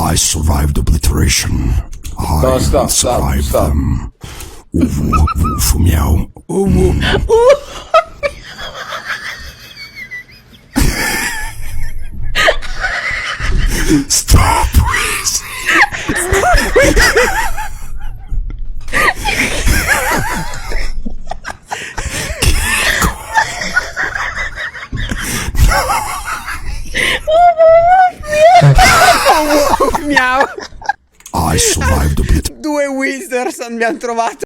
I survived obliteration. I stop, survived stop. them. Woof, meow. Stop wheezing. Miau! I survived obliteration. Due wheezers mi hanno trovato.